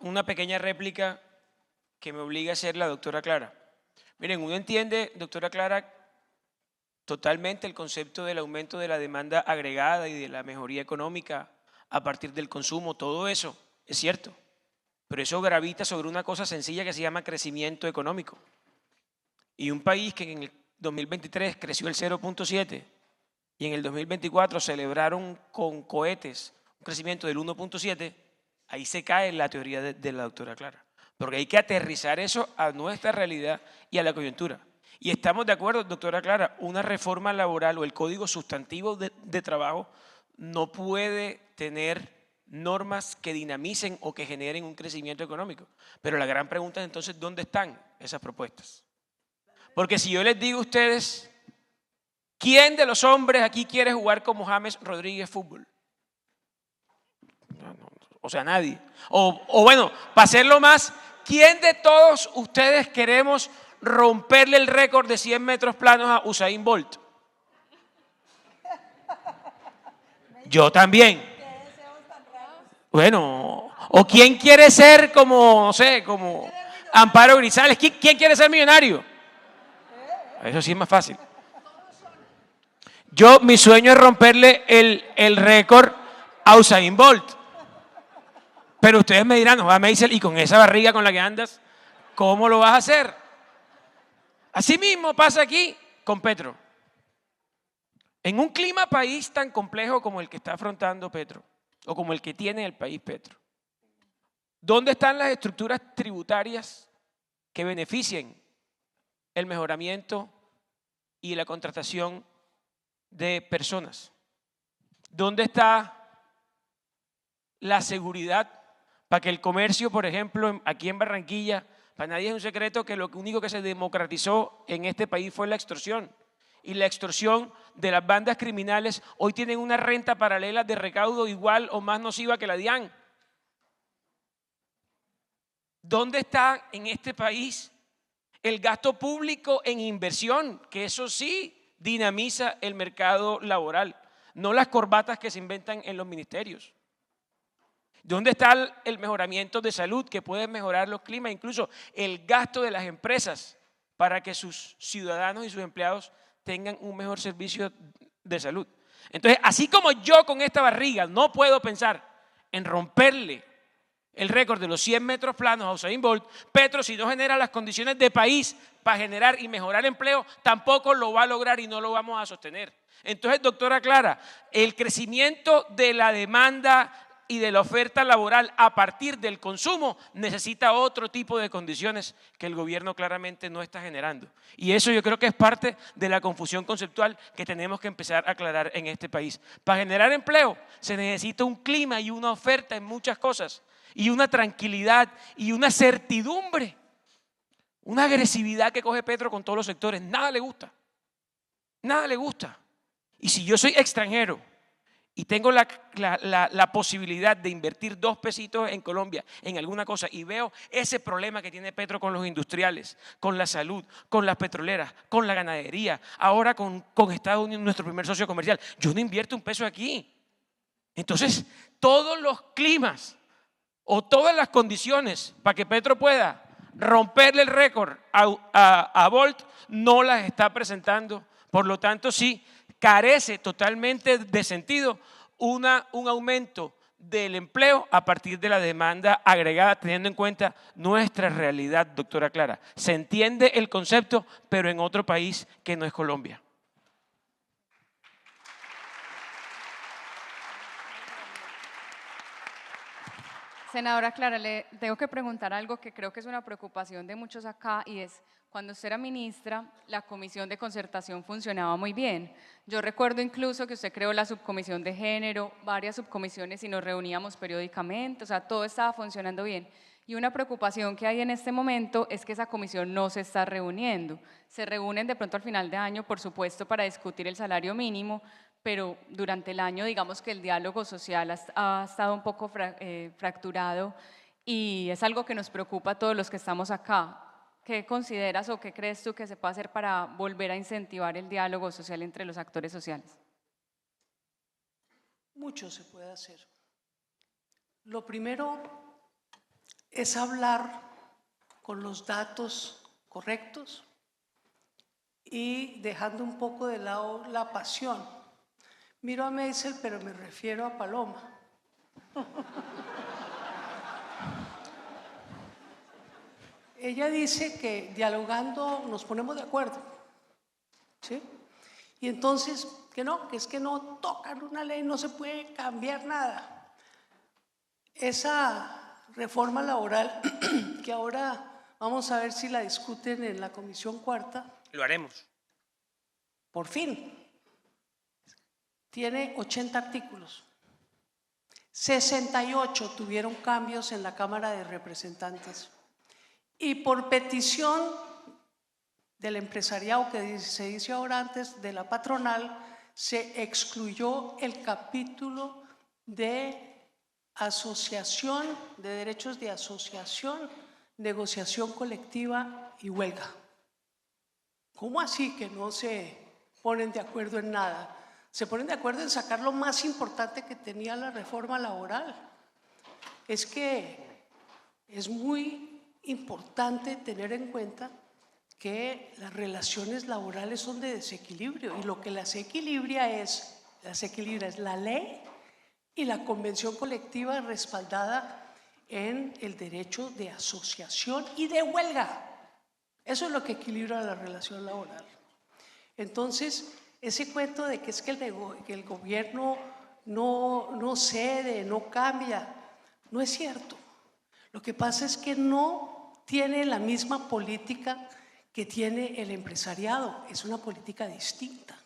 una pequeña réplica que me obliga a hacer la doctora Clara. Miren, uno entiende, doctora Clara, totalmente el concepto del aumento de la demanda agregada y de la mejoría económica a partir del consumo, todo eso es cierto, pero eso gravita sobre una cosa sencilla que se llama crecimiento económico. Y un país que 2023 creció el 0.7 y en el 2024 celebraron con cohetes un crecimiento del 1.7, ahí se cae la teoría de la doctora Clara. Porque hay que aterrizar eso a nuestra realidad y a la coyuntura. Y estamos de acuerdo, doctora Clara, una reforma laboral o el código sustantivo de trabajo no puede tener normas que dinamicen o que generen un crecimiento económico. Pero la gran pregunta es entonces, ¿dónde están esas propuestas? Porque si yo les digo a ustedes, ¿quién de los hombres aquí quiere jugar como James Rodríguez fútbol? O sea, nadie. O bueno, para hacerlo más, ¿quién de todos ustedes queremos romperle el récord de 100 metros planos a Usain Bolt? Yo también. Bueno, ¿o quién quiere ser como, no sé, como Amparo Grisales? ¿Quién quiere ser millonario? Eso sí es más fácil. Mi sueño es romperle el récord a Usain Bolt. Pero ustedes me dirán, no, Meisel, y con esa barriga con la que andas, ¿cómo lo vas a hacer? Así mismo pasa aquí con Petro. En un clima país tan complejo como el que está afrontando Petro, o como el que tiene el país Petro, ¿dónde están las estructuras tributarias que beneficien el mejoramiento y la contratación de personas? ¿Dónde está la seguridad para que el comercio, por ejemplo, aquí en Barranquilla, para nadie es un secreto que lo único que se democratizó en este país fue la extorsión? Y la extorsión de las bandas criminales hoy tienen una renta paralela de recaudo igual o más nociva que la DIAN. ¿Dónde está en este país el gasto público en inversión? Que eso sí dinamiza el mercado laboral, no las corbatas que se inventan en los ministerios. ¿Dónde está el mejoramiento de salud que puede mejorar los climas? Incluso el gasto de las empresas para que sus ciudadanos y sus empleados tengan un mejor servicio de salud. Entonces, así como yo con esta barriga no puedo pensar en romperle el récord de los 100 metros planos a Usain Bolt, Petro, si no genera las condiciones de país para generar y mejorar empleo, tampoco lo va a lograr y no lo vamos a sostener. Entonces, doctora Clara, el crecimiento de la demanda y de la oferta laboral a partir del consumo necesita otro tipo de condiciones que el gobierno claramente no está generando. Y eso yo creo que es parte de la confusión conceptual que tenemos que empezar a aclarar en este país. Para generar empleo se necesita un clima y una oferta en muchas cosas, y una tranquilidad y una certidumbre. Una agresividad que coge Petro con todos los sectores, nada le gusta. Nada le gusta. Y si yo soy extranjero y tengo la posibilidad de invertir 2 pesitos en Colombia en alguna cosa y veo ese problema que tiene Petro con los industriales, con la salud, con las petroleras, con la ganadería, ahora con Estados Unidos, nuestro primer socio comercial, yo no invierto un peso aquí. Entonces, todos los climas o todas las condiciones para que Petro pueda romperle el récord a Bolt no las está presentando. Por lo tanto, sí, carece totalmente de sentido un aumento del empleo a partir de la demanda agregada, teniendo en cuenta nuestra realidad, doctora Clara. Se entiende el concepto, pero en otro país que no es Colombia. Senadora Clara, le tengo que preguntar algo que creo que es una preocupación de muchos acá, y es, cuando usted era ministra, la comisión de concertación funcionaba muy bien. Yo recuerdo incluso que usted creó la subcomisión de género, varias subcomisiones, y nos reuníamos periódicamente, o sea, todo estaba funcionando bien. Y una preocupación que hay en este momento es que esa comisión no se está reuniendo. Se reúnen de pronto al final de año, por supuesto, para discutir el salario mínimo, pero durante el año digamos que el diálogo social ha estado un poco fracturado, y es algo que nos preocupa a todos los que estamos acá. ¿Qué consideras o qué crees tú que se puede hacer para volver a incentivar el diálogo social entre los actores sociales? Mucho se puede hacer. Lo primero es hablar con los datos correctos y dejando un poco de lado la pasión. Miro a Meisel, pero me refiero a Paloma. Ella dice que dialogando nos ponemos de acuerdo. Y entonces, que no, que es que no tocan una ley, no se puede cambiar nada. Esa reforma laboral que ahora vamos a ver si la discuten en la Comisión Cuarta. Lo haremos. Por fin. Tiene 80 artículos. 68 tuvieron cambios en la Cámara de Representantes. Y por petición del empresariado, que se dice ahora antes, de la patronal, se excluyó el capítulo de asociación, de derechos de asociación, negociación colectiva y huelga. ¿Cómo así que no se ponen de acuerdo en nada? Se ponen de acuerdo en sacar lo más importante que tenía la reforma laboral. Es que es muy importante tener en cuenta que las relaciones laborales son de desequilibrio, y lo que las equilibra es la ley y la convención colectiva respaldada en el derecho de asociación y de huelga. Eso es lo que equilibra la relación laboral. Entonces, ese cuento de que es que el gobierno no cede, no cambia, no es cierto. Lo que pasa es que no tiene la misma política que tiene el empresariado, es una política distinta.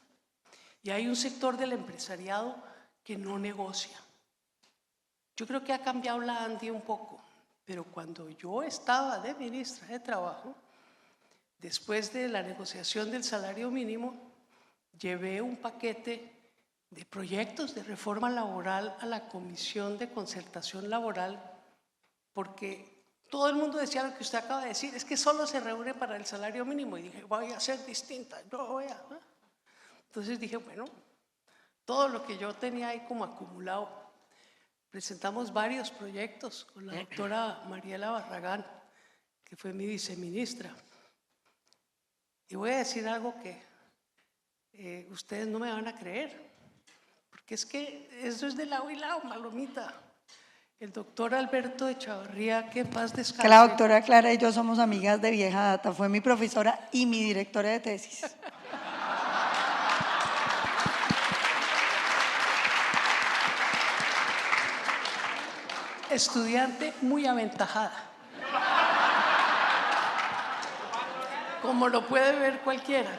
Y hay un sector del empresariado que no negocia. Yo creo que ha cambiado la ANDI un poco, pero cuando yo estaba de ministra de Trabajo, después de la negociación del salario mínimo, llevé un paquete de proyectos de reforma laboral a la Comisión de Concertación Laboral, porque todo el mundo decía lo que usted acaba de decir, es que solo se reúne para el salario mínimo. Y dije, voy a ser distinta, yo voy a... Entonces dije, bueno, todo lo que yo tenía ahí como acumulado, presentamos varios proyectos con la doctora Mariela Barragán, que fue mi viceministra. Y voy a decir algo que ustedes no me van a creer, porque es que eso es de lado y lado, malomita. El doctor Alberto Echavarría, que en paz descanse. Que la doctora Clara y yo somos amigas de vieja data, fue mi profesora y mi directora de tesis. Estudiante muy aventajada, como lo puede ver cualquiera,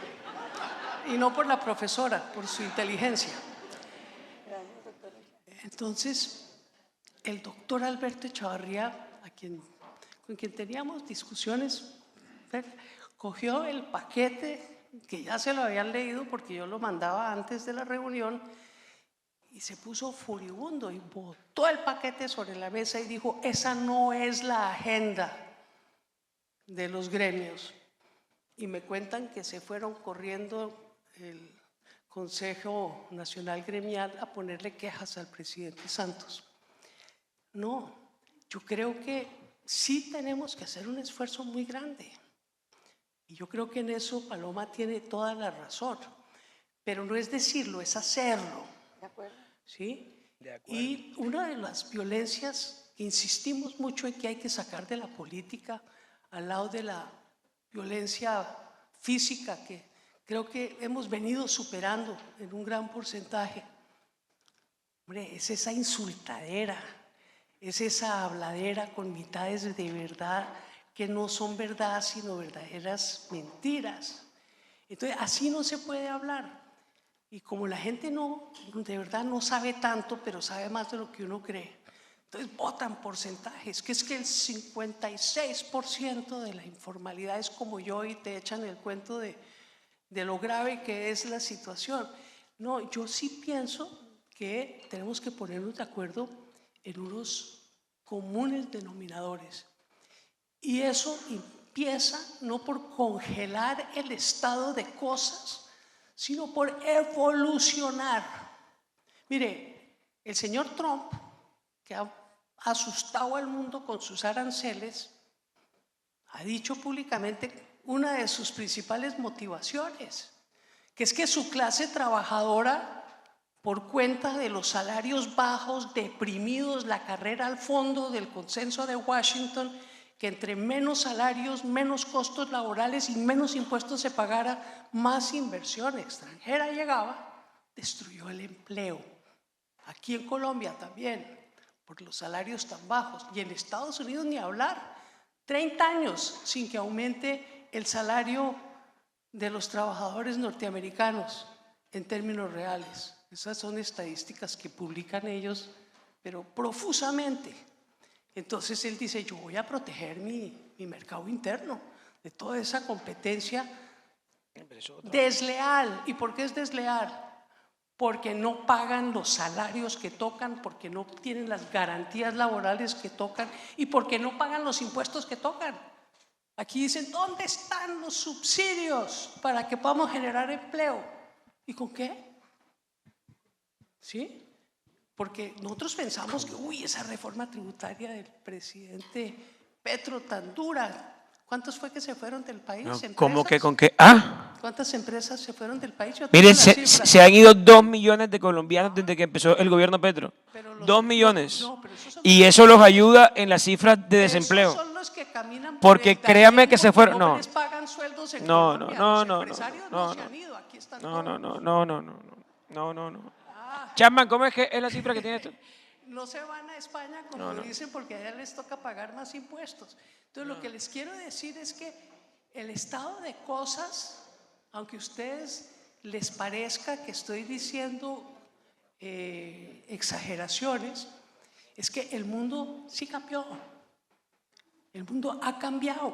y no por la profesora, por su inteligencia. Entonces, el doctor Alberto Echavarría, con quien teníamos discusiones, cogió el paquete que ya se lo habían leído porque yo lo mandaba antes de la reunión, y se puso furibundo y botó el paquete sobre la mesa y dijo, esa no es la agenda de los gremios. Y me cuentan que se fueron corriendo el Consejo Nacional Gremial a ponerle quejas al presidente Santos. No, yo creo que sí tenemos que hacer un esfuerzo muy grande. Y yo creo que en eso Paloma tiene toda la razón. Pero no es decirlo, es hacerlo. ¿De acuerdo? ¿Sí? De acuerdo. Y una de las violencias que insistimos mucho en que hay que sacar de la política, al lado de la violencia física, que creo que hemos venido superando en un gran porcentaje, hombre, es esa insultadera, es esa habladera con mitades de verdad que no son verdad, sino verdaderas mentiras. Entonces, así no se puede hablar. Y como la gente de verdad no sabe tanto, pero sabe más de lo que uno cree, entonces votan porcentajes, que es que el 56% de la informalidad es como yo, y te echan el cuento de lo grave que es la situación. No, yo sí pienso que tenemos que ponernos de acuerdo en unos comunes denominadores. Y eso empieza no por congelar el estado de cosas, sino por evolucionar. Mire, el señor Trump, que ha asustado al mundo con sus aranceles, ha dicho públicamente una de sus principales motivaciones, que es que su clase trabajadora, por cuenta de los salarios bajos, deprimidos, la carrera al fondo del consenso de Washington, que entre menos salarios, menos costos laborales y menos impuestos se pagara, más inversión extranjera llegaba, destruyó el empleo. Aquí en Colombia también, por los salarios tan bajos, y en Estados Unidos ni hablar, 30 años sin que aumente el salario de los trabajadores norteamericanos en términos reales. Esas son estadísticas que publican ellos, pero profusamente. Entonces él dice, yo voy a proteger mi mercado interno de toda esa competencia desleal. ¿Y por qué es desleal? Porque no pagan los salarios que tocan, porque no tienen las garantías laborales que tocan y porque no pagan los impuestos que tocan. Aquí dicen, ¿dónde están los subsidios para que podamos generar empleo? ¿Y con qué? ¿Sí? Porque nosotros pensamos que, uy, esa reforma tributaria del presidente Petro tan dura. ¿Cuántos fue que se fueron del país? No, ¿Empresas? ¿cómo que con qué? Ah, ¿Cuántas empresas se fueron del país? Yo tengo miren, las cifras. se han ido 2 millones de colombianos desde que empezó el gobierno Petro. Pero los- 2 millones. no, pero esos son- Y eso los ayuda en las cifras de desempleo. Esos son los que caminan por Porque el créame Darién que se porque fueron. No No, les pagan sueldos en no, Colombia. no, Los no, no, empresarios no, no se no. han ido. Aquí están No, todos. no, no, no, no, no, no, no, no. Chapman, ¿cómo es que es la cifra que tiene esto? No se van a España como dicen porque allá les toca pagar más impuestos. Entonces lo que les quiero decir es que el estado de cosas, aunque a ustedes les parezca que estoy diciendo exageraciones, es que el mundo sí cambió. El mundo ha cambiado.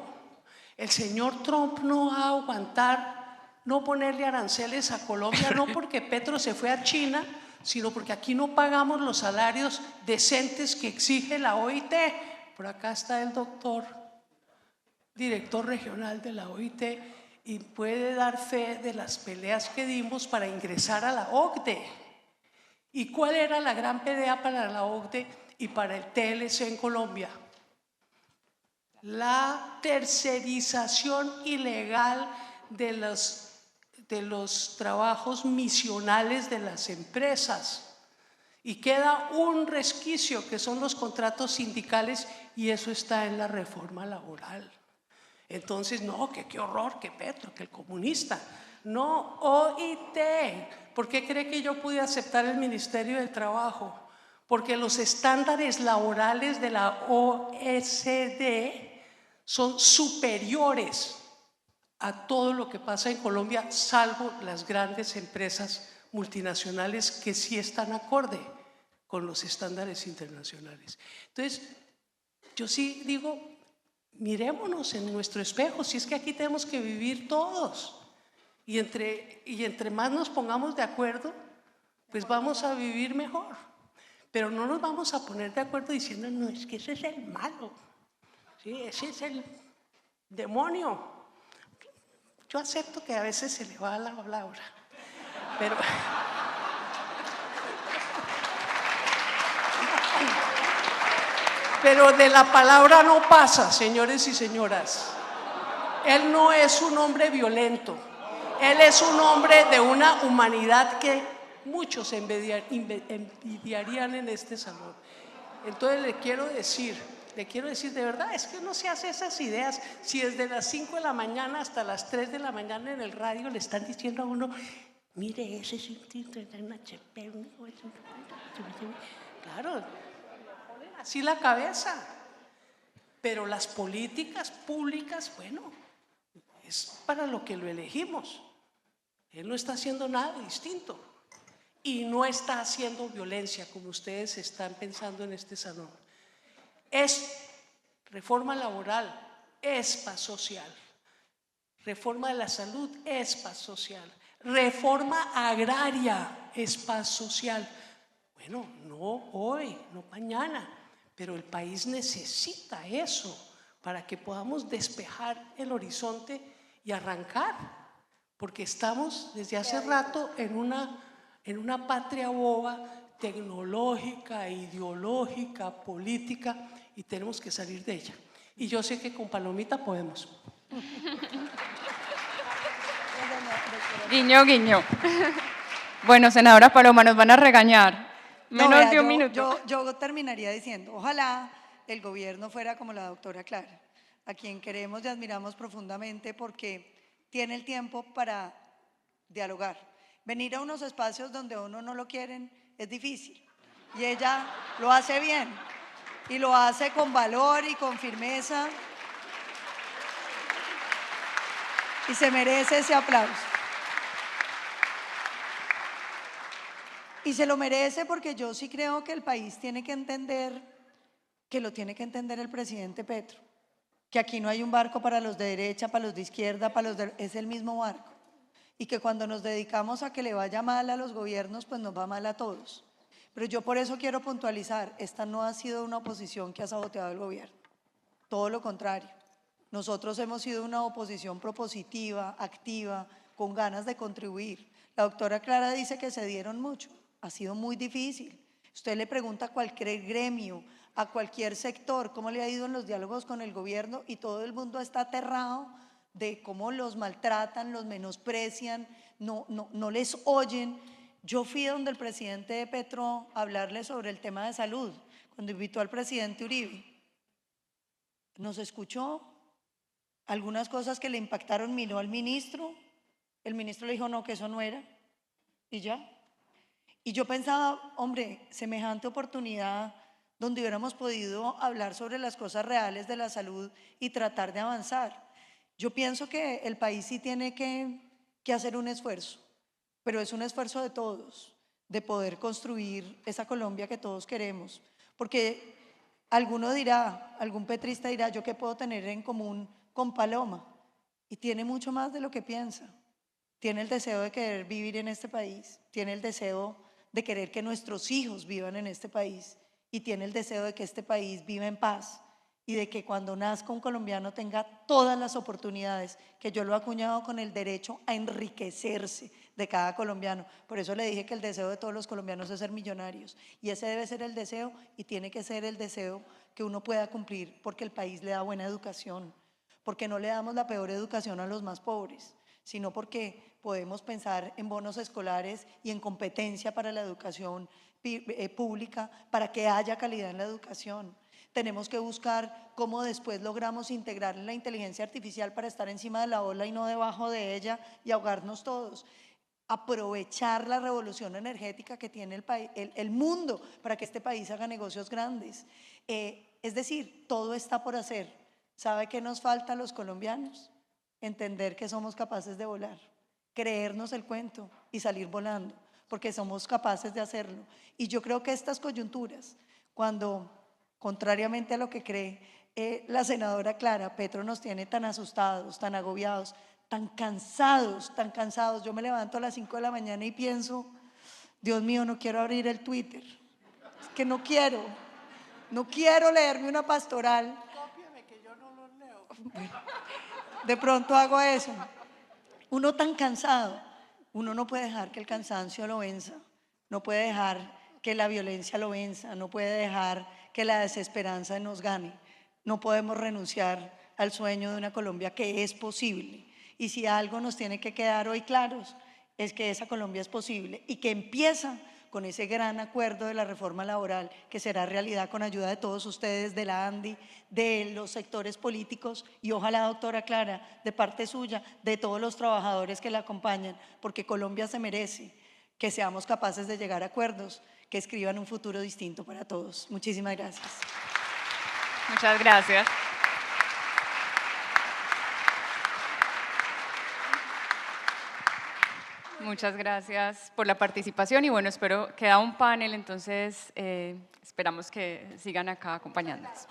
El señor Trump no va a aguantar no ponerle aranceles a Colombia, no porque Petro se fue a China, sino porque aquí no pagamos los salarios decentes que exige la OIT. Por acá está el doctor, director regional de la OIT, y puede dar fe de las peleas que dimos para ingresar a la OCDE. ¿Y cuál era la gran pelea para la OCDE y para el TLC en Colombia? La tercerización ilegal de los trabajos misionales de las empresas. Y queda un resquicio que son los contratos sindicales y eso está en la reforma laboral. Entonces, no, que qué horror, que Petro, que el comunista. No, OIT. ¿Por qué cree que yo pude aceptar el Ministerio del Trabajo? Porque los estándares laborales de la OECD son superiores a todo lo que pasa en Colombia, salvo las grandes empresas multinacionales que sí están acorde con los estándares internacionales. Entonces, yo sí digo, mirémonos en nuestro espejo, si es que aquí tenemos que vivir todos. Y entre más nos pongamos de acuerdo, pues vamos a vivir mejor. Pero no nos vamos a poner de acuerdo diciendo, no, es que ese es el malo, ¿sí? Ese es el demonio. Yo acepto que a veces se le va la palabra, pero de la palabra no pasa, señores y señoras. Él no es un hombre violento, él es un hombre de una humanidad que muchos envidiarían en este salón. Entonces le quiero decir de verdad, es que no se hace esas ideas. Si desde las 5 de la mañana hasta las 3 de la mañana en el radio le están diciendo a uno, mire, ese es un HP, claro, ponen así la cabeza. Pero las políticas públicas, bueno, es para lo que lo elegimos. Él no está haciendo nada distinto y no está haciendo violencia como ustedes están pensando en este salón. Es reforma laboral, es paz social. Reforma de la salud, es paz social. Reforma agraria, es paz social. Bueno, no hoy, no mañana, pero el país necesita eso para que podamos despejar el horizonte y arrancar, porque estamos desde hace rato en una patria boba tecnológica, ideológica, política, y tenemos que salir de ella. Y yo sé que con Palomita podemos. Guiño, guiño. Bueno, senadora Paloma, nos van a regañar. No, Menos de un minuto. Yo terminaría diciendo, ojalá el gobierno fuera como la doctora Clara, a quien queremos y admiramos profundamente porque tiene el tiempo para dialogar. Venir a unos espacios donde a uno no lo quieren es difícil y ella lo hace bien y lo hace con valor y con firmeza y se merece ese aplauso. Y se lo merece porque yo sí creo que el país tiene que entender, que lo tiene que entender el presidente Petro, que aquí no hay un barco para los de derecha, para los de izquierda, es el mismo barco. Y que cuando nos dedicamos a que le vaya mal a los gobiernos, pues nos va mal a todos. Pero yo por eso quiero puntualizar, esta no ha sido una oposición que ha saboteado el gobierno, todo lo contrario. Nosotros hemos sido una oposición propositiva, activa, con ganas de contribuir. La doctora Clara dice que se dieron mucho, ha sido muy difícil. Usted le pregunta a cualquier gremio, a cualquier sector, cómo le ha ido en los diálogos con el gobierno y todo el mundo está aterrado de cómo los maltratan, los menosprecian, no les oyen. Yo fui donde el presidente Petro a hablarle sobre el tema de salud, cuando invitó al presidente Uribe. Nos escuchó, algunas cosas que le impactaron miró al ministro, el ministro le dijo no, que eso no era, y ya. Y yo pensaba, hombre, semejante oportunidad donde hubiéramos podido hablar sobre las cosas reales de la salud y tratar de avanzar. Yo pienso que el país sí tiene que hacer un esfuerzo, pero es un esfuerzo de todos, de poder construir esa Colombia que todos queremos. Porque alguno dirá, algún petrista dirá, ¿yo qué puedo tener en común con Paloma? Y tiene mucho más de lo que piensa. Tiene el deseo de querer vivir en este país, tiene el deseo de querer que nuestros hijos vivan en este país y tiene el deseo de que este país viva en paz y de que cuando nazca un colombiano tenga todas las oportunidades, que yo lo he acuñado con el derecho a enriquecerse de cada colombiano. Por eso le dije que el deseo de todos los colombianos es ser millonarios y ese debe ser el deseo y tiene que ser el deseo que uno pueda cumplir porque el país le da buena educación, porque no le damos la peor educación a los más pobres, sino porque podemos pensar en bonos escolares y en competencia para la educación pública, para que haya calidad en la educación. Tenemos que buscar cómo después logramos integrar la inteligencia artificial para estar encima de la ola y no debajo de ella y ahogarnos todos. Aprovechar la revolución energética que tiene el mundo para que este país haga negocios grandes. Es decir, todo está por hacer. ¿Sabe qué nos falta a los colombianos? Entender que somos capaces de volar, creernos el cuento y salir volando, porque somos capaces de hacerlo. Y yo creo que estas coyunturas, cuando, contrariamente a lo que cree la senadora Clara, Petro nos tiene tan asustados, tan agobiados, tan cansados. Yo me levanto a las 5 de la mañana y pienso, Dios mío, no quiero abrir el Twitter, es que no quiero leerme una pastoral. Cópiame que yo no los leo. De pronto hago eso. Uno tan cansado, uno no puede dejar que el cansancio lo venza, no puede dejar que la violencia lo venza, no puede dejar que la desesperanza nos gane. No podemos renunciar al sueño de una Colombia que es posible. Y si algo nos tiene que quedar hoy claros, es que esa Colombia es posible y que empieza con ese gran acuerdo de la reforma laboral que será realidad con ayuda de todos ustedes, de la ANDI, de los sectores políticos y ojalá, doctora Clara, de parte suya, de todos los trabajadores que la acompañan, porque Colombia se merece que seamos capaces de llegar a acuerdos que escriban un futuro distinto para todos. Muchísimas gracias. Muchas gracias. Muchas gracias por la participación y bueno, queda un panel, entonces esperamos que sigan acá acompañándonos.